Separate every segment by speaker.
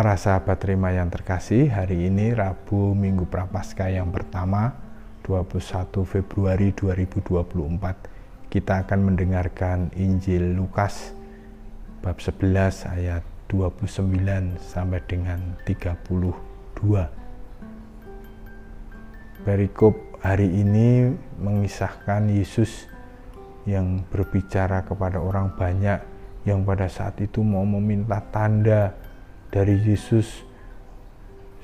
Speaker 1: Para sahabat terima yang terkasih, hari ini Rabu Minggu Prapaskah yang pertama 21 Februari 2024 kita akan mendengarkan Injil Lukas bab 11 ayat 29 sampai dengan 32. Perikop hari ini mengisahkan Yesus yang berbicara kepada orang banyak yang pada saat itu mau meminta tanda dari Yesus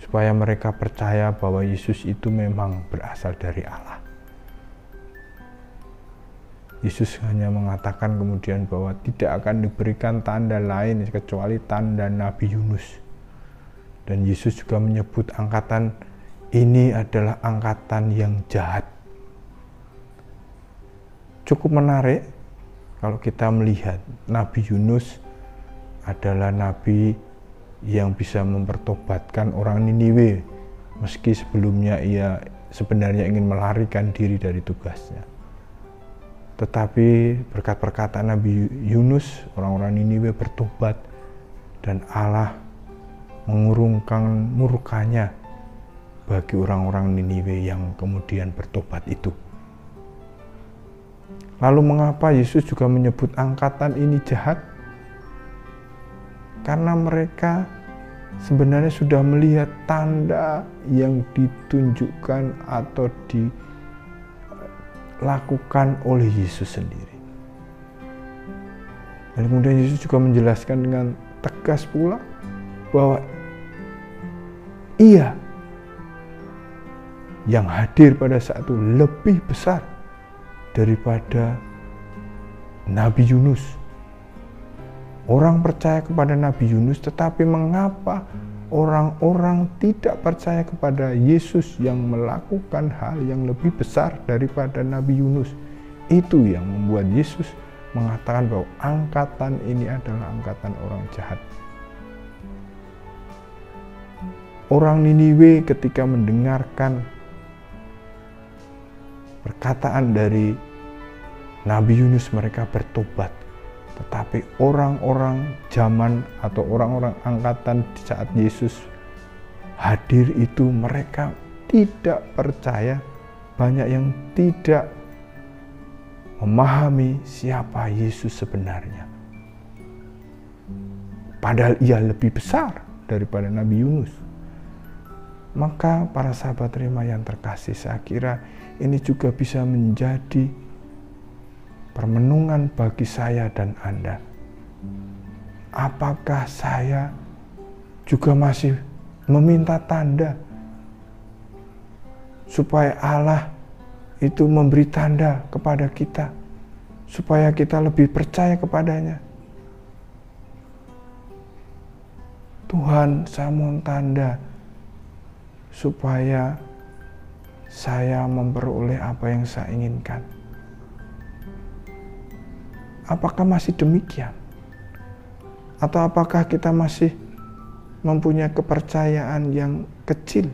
Speaker 1: supaya mereka percaya bahwa Yesus itu memang berasal dari Allah. Yesus hanya mengatakan kemudian bahwa tidak akan diberikan tanda lain kecuali tanda Nabi Yunus. Dan Yesus juga menyebut angkatan ini adalah angkatan yang jahat. Cukup menarik kalau kita melihat Nabi Yunus adalah nabi yang bisa mempertobatkan orang Niniwe, meski sebelumnya ia sebenarnya ingin melarikan diri dari tugasnya. Tetapi berkat perkataan Nabi Yunus, orang-orang Niniwe bertobat dan Allah mengurungkan murkanya bagi orang-orang Niniwe yang kemudian bertobat itu. Lalu mengapa Yesus juga menyebut angkatan ini jahat? Karena mereka sebenarnya sudah melihat tanda yang ditunjukkan atau dilakukan oleh Yesus sendiri. Dan kemudian Yesus juga menjelaskan dengan tegas pula bahwa Ia yang hadir pada saat itu lebih besar daripada Nabi Yunus. Orang percaya kepada Nabi Yunus, tetapi mengapa orang-orang tidak percaya kepada Yesus yang melakukan hal yang lebih besar daripada Nabi Yunus? Itu yang membuat Yesus mengatakan bahwa angkatan ini adalah angkatan orang jahat. Orang Niniwe ketika mendengarkan perkataan dari Nabi Yunus, mereka bertobat. Tetapi orang-orang zaman atau orang-orang angkatan di saat Yesus hadir itu, mereka tidak percaya. Banyak yang tidak memahami siapa Yesus sebenarnya. Padahal ia lebih besar daripada Nabi Yunus. Maka para sahabat terima yang terkasih, saya kira ini juga bisa menjadi permenungan bagi saya dan Anda. Apakah saya juga masih meminta tanda supaya Allah itu memberi tanda kepada kita, supaya kita lebih percaya kepadanya? Tuhan, saya mohon tanda supaya saya memperoleh apa yang saya inginkan. Apakah masih demikian? Atau apakah kita masih mempunyai kepercayaan yang kecil?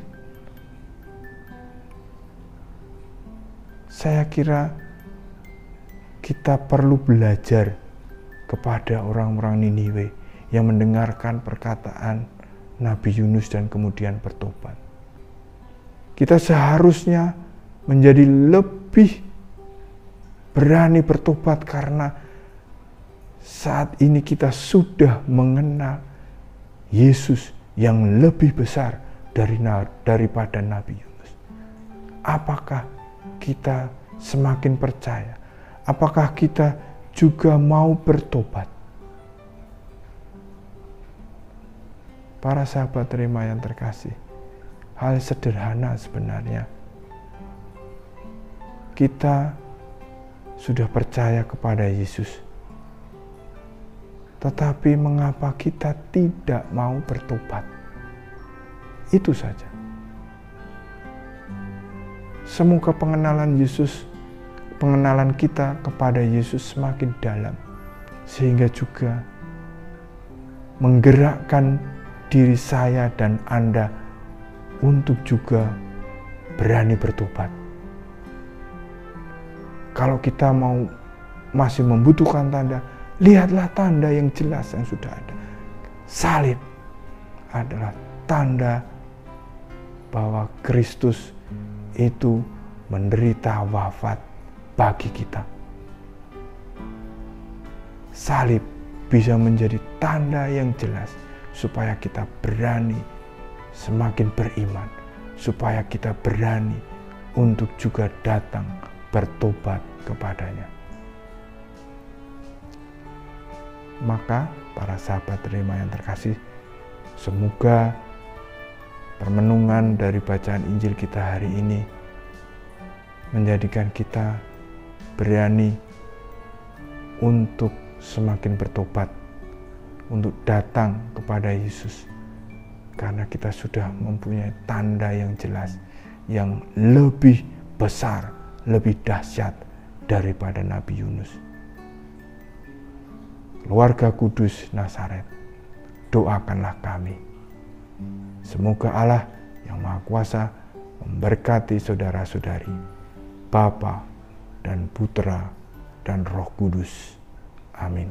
Speaker 1: Saya kira kita perlu belajar kepada orang-orang Niniwe yang mendengarkan perkataan Nabi Yunus dan kemudian bertobat. Kita seharusnya menjadi lebih berani bertobat karena saat ini kita sudah mengenal Yesus yang lebih besar daripada Nabi Yunus. Apakah kita semakin percaya? Apakah kita juga mau bertobat? Para sahabat terima yang terkasih, hal sederhana sebenarnya. Kita sudah percaya kepada Yesus, tetapi mengapa kita tidak mau bertobat? Itu saja. Semoga pengenalan kita kepada Yesus semakin dalam, sehingga juga menggerakkan diri saya dan Anda untuk juga berani bertobat. Kalau kita masih membutuhkan tanda, lihatlah tanda yang jelas yang sudah ada. Salib adalah tanda bahwa Kristus itu menderita wafat bagi kita. Salib bisa menjadi tanda yang jelas supaya kita berani semakin beriman, supaya kita berani untuk juga datang bertobat kepadanya. Maka para sahabat terima yang terkasih, semoga permenungan dari bacaan Injil kita hari ini menjadikan kita berani untuk semakin bertobat, untuk datang kepada Yesus, karena kita sudah mempunyai tanda yang jelas, yang lebih besar, lebih dahsyat daripada Nabi Yunus. Keluarga Kudus Nazaret, doakanlah kami. Semoga Allah yang Maha Kuasa memberkati saudara-saudari, Bapa dan Putra dan Roh Kudus. Amin.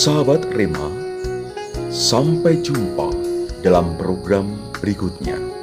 Speaker 2: Sahabat Rema, sampai jumpa dalam program berikutnya.